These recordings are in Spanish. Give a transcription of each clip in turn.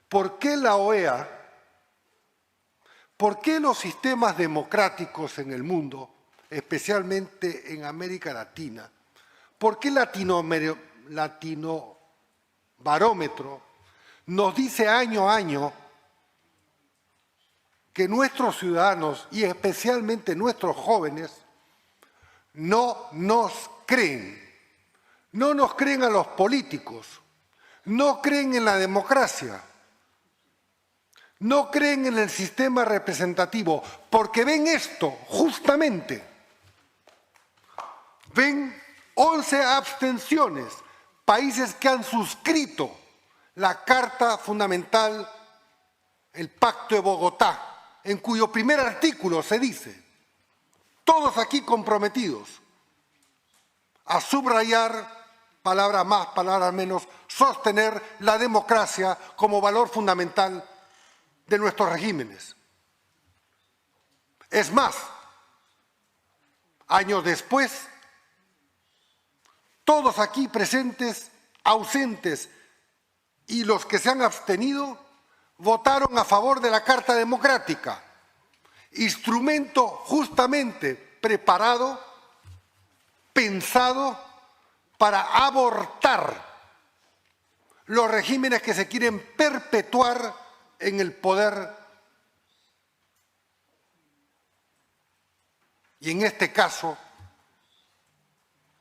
¿Por qué la OEA, por qué los sistemas democráticos en el mundo, especialmente en América Latina, por qué Latinobarómetro nos dice año a año que nuestros ciudadanos y especialmente nuestros jóvenes no nos creen? No nos creen a los políticos, no creen en la democracia, no creen en el sistema representativo, porque ven esto, justamente. Ven 11 abstenciones, países que han suscrito la Carta Fundamental, el Pacto de Bogotá, en cuyo primer artículo se dice, todos aquí comprometidos a subrayar, palabras más, palabras menos, sostener la democracia como valor fundamental de nuestros regímenes. Es más, años después, todos aquí presentes, ausentes y los que se han abstenido, votaron a favor de la Carta Democrática, instrumento justamente preparado, pensado para abortar los regímenes que se quieren perpetuar en el poder y en este caso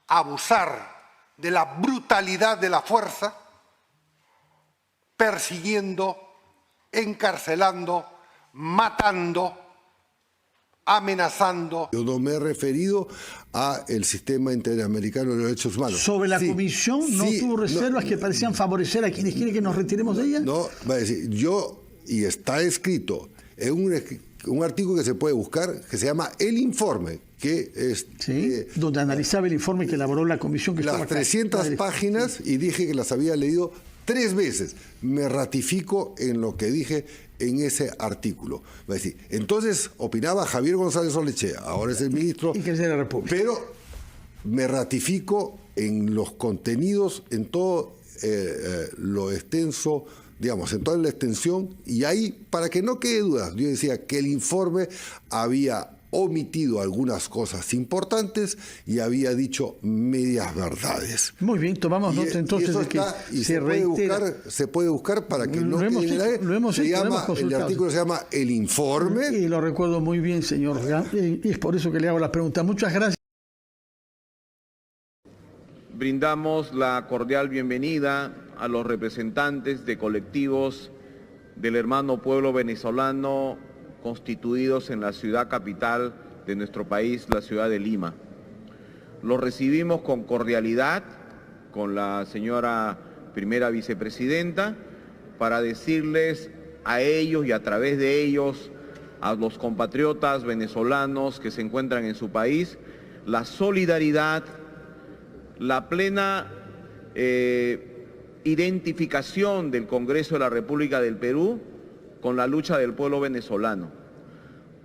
abusar de la brutalidad de la fuerza, persiguiendo, encarcelando, matando, amenazando. Yo no me he referido al sistema interamericano de los derechos humanos. ¿Sobre la comisión no tuvo reservas que parecían favorecer a quienes quieren que nos retiremos de ella? No, va a decir, y está escrito en un artículo que se puede buscar, que se llama El Informe, que es... donde analizaba el informe que elaboró la comisión que las 300 páginas, y dije que las había leído 3 veces. Me ratifico en lo que dije en ese artículo. Va a decir, entonces opinaba Javier González Olechea, ahora es el ministro, y que es de la República. Pero me ratifico en los contenidos, en todo lo extenso, digamos, en toda la extensión, y ahí, para que no quede duda, yo decía que el informe había omitido algunas cosas importantes y había dicho medias verdades. Muy bien, tomamos nota entonces de que se puede buscar para que no quede. El artículo se llama El Informe. Y lo recuerdo muy bien, señor, y es por eso que le hago la pregunta. Muchas gracias. Brindamos la cordial bienvenida a los representantes de colectivos del hermano pueblo venezolano constituidos en la ciudad capital de nuestro país, la ciudad de Lima. Los recibimos con cordialidad, con la señora primera vicepresidenta, para decirles a ellos y a través de ellos, a los compatriotas venezolanos que se encuentran en su país, la solidaridad, la plena identificación del Congreso de la República del Perú con la lucha del pueblo venezolano.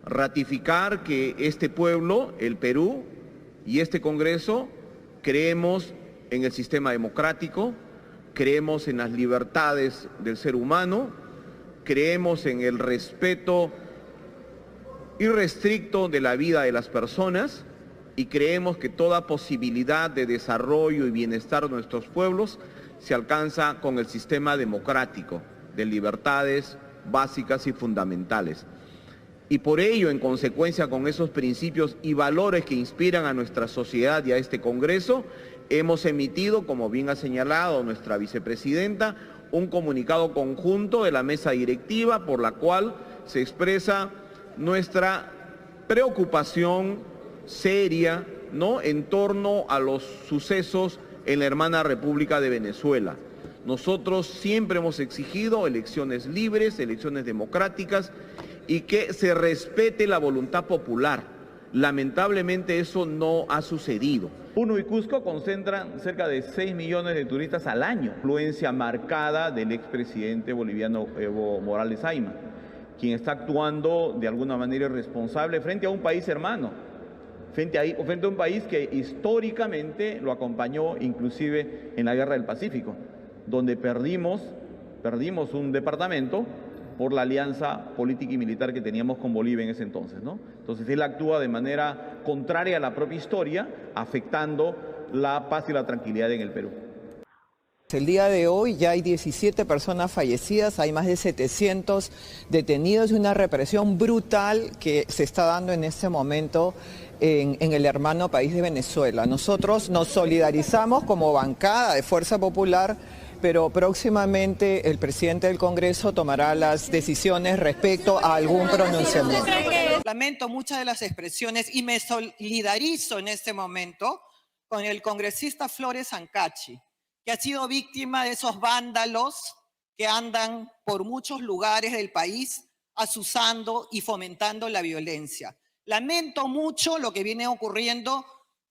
Ratificar que este pueblo, el Perú, y este Congreso, creemos en el sistema democrático, creemos en las libertades del ser humano, creemos en el respeto irrestricto de la vida de las personas y creemos que toda posibilidad de desarrollo y bienestar de nuestros pueblos se alcanza con el sistema democrático de libertades básicas y fundamentales. Y por ello, en consecuencia con esos principios y valores que inspiran a nuestra sociedad y a este Congreso, hemos emitido, como bien ha señalado nuestra vicepresidenta, un comunicado conjunto de la mesa directiva por la cual se expresa nuestra preocupación seria, ¿no?, en torno a los sucesos en la hermana República de Venezuela. Nosotros siempre hemos exigido elecciones libres, elecciones democráticas y que se respete la voluntad popular. Lamentablemente eso no ha sucedido. Puno y Cusco concentran cerca de 6 millones de turistas al año. Influencia marcada del expresidente boliviano Evo Morales Ayma, quien está actuando de alguna manera irresponsable frente a un país hermano, frente a un país que históricamente lo acompañó inclusive en la Guerra del Pacífico, donde perdimos Perdimos un departamento por la alianza política y militar que teníamos con Bolivia en ese entonces, ¿no? Entonces él actúa de manera contraria a la propia historia, afectando la paz y la tranquilidad en el Perú. El día de hoy ya hay 17 personas fallecidas, hay más de 700 detenidos y una represión brutal que se está dando en este momento en el hermano país de Venezuela. Nosotros nos solidarizamos como bancada de Fuerza Popular, pero próximamente el presidente del Congreso tomará las decisiones respecto a algún pronunciamiento. Lamento muchas de las expresiones y me solidarizo en este momento con el congresista Flores Ancachi, que ha sido víctima de esos vándalos que andan por muchos lugares del país azuzando y fomentando la violencia. Lamento mucho lo que viene ocurriendo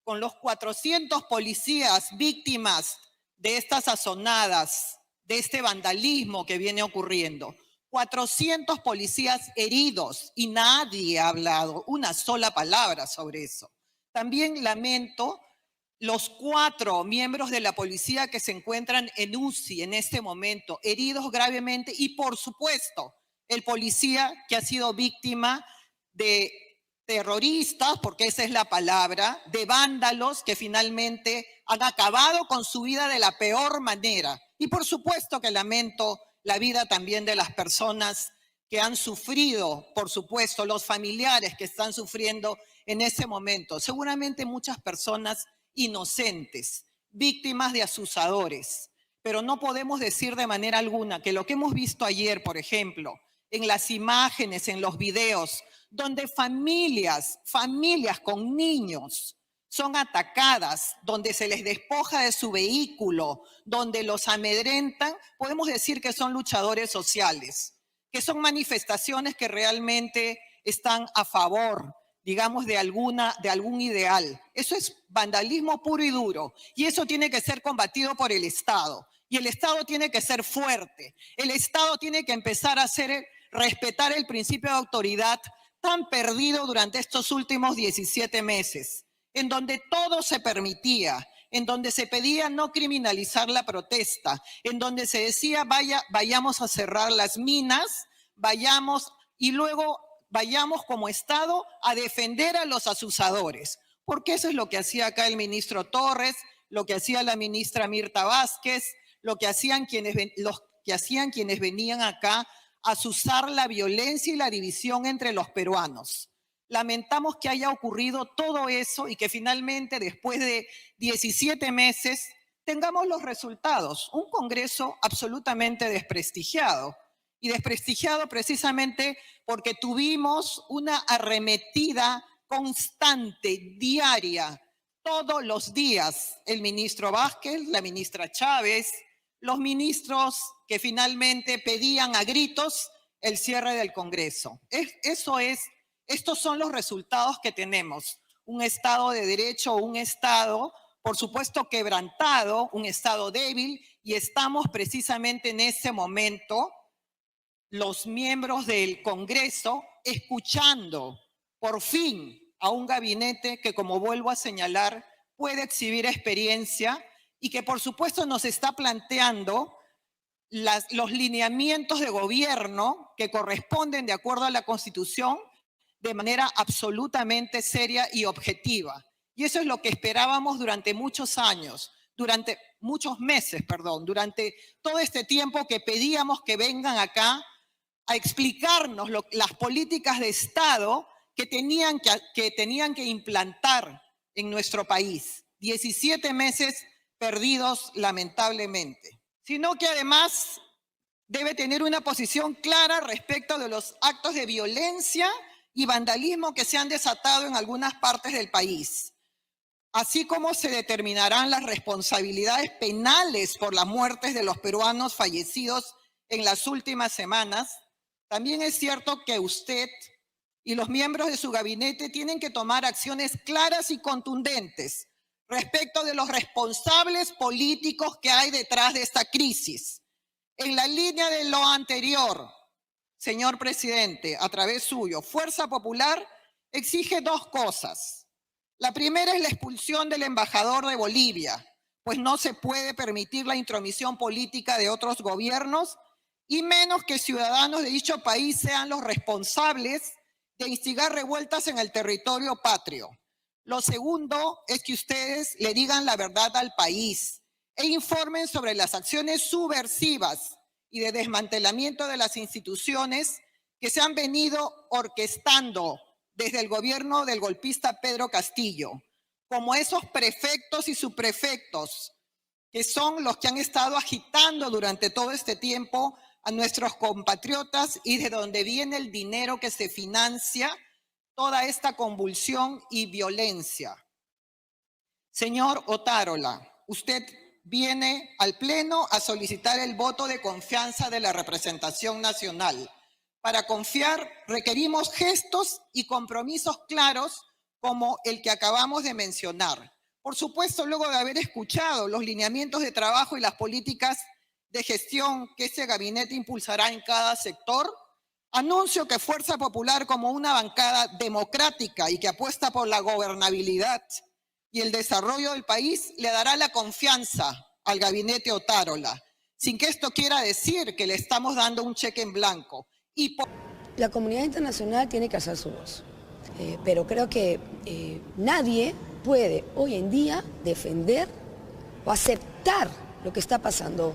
con los 400 policías víctimas de estas azonadas, de este vandalismo que viene ocurriendo. 400 policías heridos y nadie ha hablado una sola palabra sobre eso. También lamento los 4 miembros de la policía que se encuentran en UCI en este momento, heridos gravemente, y por supuesto el policía que ha sido víctima de terroristas, porque esa es la palabra, de vándalos que finalmente han acabado con su vida de la peor manera. Y por supuesto que lamento la vida también de las personas que han sufrido, por supuesto, los familiares que están sufriendo en ese momento. Seguramente muchas personas inocentes, víctimas de azuzadores. Pero no podemos decir de manera alguna que lo que hemos visto ayer, por ejemplo, en las imágenes, en los videos, donde familias con niños son atacadas, donde se les despoja de su vehículo, donde los amedrentan, podemos decir que son luchadores sociales, que son manifestaciones que realmente están a favor, digamos, de algún ideal. Eso es vandalismo puro y duro, y eso tiene que ser combatido por el Estado. Y el Estado tiene que ser fuerte. El Estado tiene que empezar a respetar el principio de autoridad tan perdido durante estos últimos 17 meses, en donde todo se permitía, en donde se pedía no criminalizar la protesta, en donde se decía vayamos a cerrar las minas, y luego vayamos como Estado a defender a los azuzadores, porque eso es lo que hacía acá el ministro Torres, lo que hacía la ministra Mirta Vázquez, lo que hacían quienes venían acá a azuzar la violencia y la división entre los peruanos. Lamentamos que haya ocurrido todo eso y que finalmente, después de 17 meses, tengamos los resultados. Un Congreso absolutamente desprestigiado. Y desprestigiado precisamente porque tuvimos una arremetida constante, diaria, todos los días. El ministro Vázquez, la ministra Chávez, los ministros que finalmente pedían a gritos el cierre del Congreso. Estos son los resultados que tenemos. Un Estado de Derecho, un Estado, por supuesto, quebrantado, un Estado débil, y estamos precisamente en ese momento, los miembros del Congreso, escuchando por fin a un gabinete que, como vuelvo a señalar, puede exhibir experiencia y que, por supuesto, nos está planteando los lineamientos de gobierno que corresponden de acuerdo a la Constitución de manera absolutamente seria y objetiva. Y eso es lo que esperábamos durante muchos años, durante todo este tiempo que pedíamos que vengan acá a explicarnos las políticas de Estado que tenían que implantar en nuestro país. 17 meses perdidos lamentablemente. Sino que además debe tener una posición clara respecto de los actos de violencia y vandalismo que se han desatado en algunas partes del país, así como se determinarán las responsabilidades penales por las muertes de los peruanos fallecidos en las últimas semanas. También es cierto que usted y los miembros de su gabinete tienen que tomar acciones claras y contundentes respecto de los responsables políticos que hay detrás de esta crisis. En la línea de lo anterior, señor presidente, a través suyo, Fuerza Popular exige 2 cosas. La primera es la expulsión del embajador de Bolivia, pues no se puede permitir la intromisión política de otros gobiernos y menos que ciudadanos de dicho país sean los responsables de instigar revueltas en el territorio patrio. Lo segundo es que ustedes le digan la verdad al país e informen sobre las acciones subversivas y de desmantelamiento de las instituciones que se han venido orquestando desde el gobierno del golpista Pedro Castillo, como esos prefectos y subprefectos que son los que han estado agitando durante todo este tiempo a nuestros compatriotas y de donde viene el dinero que se financia toda esta convulsión y violencia. Señor Otárola, usted viene al Pleno a solicitar el voto de confianza de la representación nacional. Para confiar requerimos gestos y compromisos claros como el que acabamos de mencionar. Por supuesto, luego de haber escuchado los lineamientos de trabajo y las políticas de gestión que este gabinete impulsará en cada sector, anuncio que Fuerza Popular, como una bancada democrática y que apuesta por la gobernabilidad y el desarrollo del país, le dará la confianza al gabinete Otárola, sin que esto quiera decir que le estamos dando un cheque en blanco. La comunidad internacional tiene que alzar su voz, pero creo que nadie puede hoy en día defender o aceptar lo que está pasando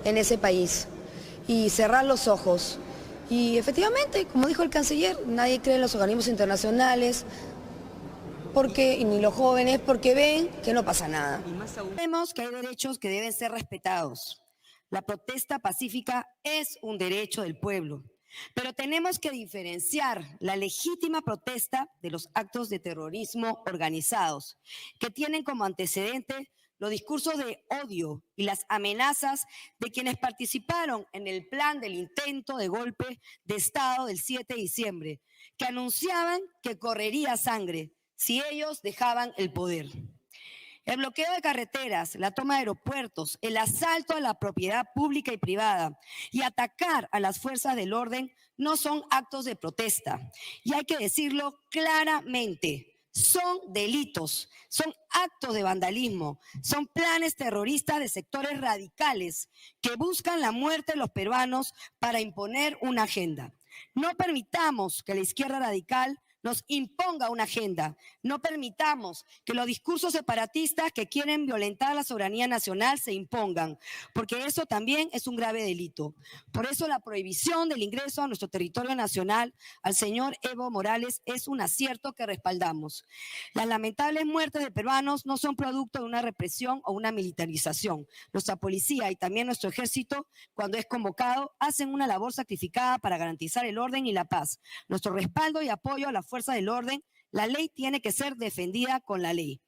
en ese país y cerrar los ojos. Y efectivamente, como dijo el canciller, nadie cree en los organismos internacionales, y ni los jóvenes, porque ven que no pasa nada. Sabemos que hay derechos que deben ser respetados. La protesta pacífica es un derecho del pueblo, pero tenemos que diferenciar la legítima protesta de los actos de terrorismo organizados, que tienen como antecedente los discursos de odio y las amenazas de quienes participaron en el plan del intento de golpe de Estado del 7 de diciembre, que anunciaban que correría sangre si ellos dejaban el poder. El bloqueo de carreteras, la toma de aeropuertos, el asalto a la propiedad pública y privada y atacar a las fuerzas del orden no son actos de protesta. Y hay que decirlo claramente. Son delitos, son actos de vandalismo, son planes terroristas de sectores radicales que buscan la muerte de los peruanos para imponer una agenda. No permitamos que la izquierda radical nos imponga una agenda. No permitamos que los discursos separatistas que quieren violentar la soberanía nacional se impongan, porque eso también es un grave delito. Por eso la prohibición del ingreso a nuestro territorio nacional al señor Evo Morales es un acierto que respaldamos. Las lamentables muertes de peruanos no son producto de una represión o una militarización. Nuestra policía y también nuestro ejército, cuando es convocado, hacen una labor sacrificada para garantizar el orden y la paz. Nuestro respaldo y apoyo a la fuerza del orden, la ley tiene que ser defendida con la ley.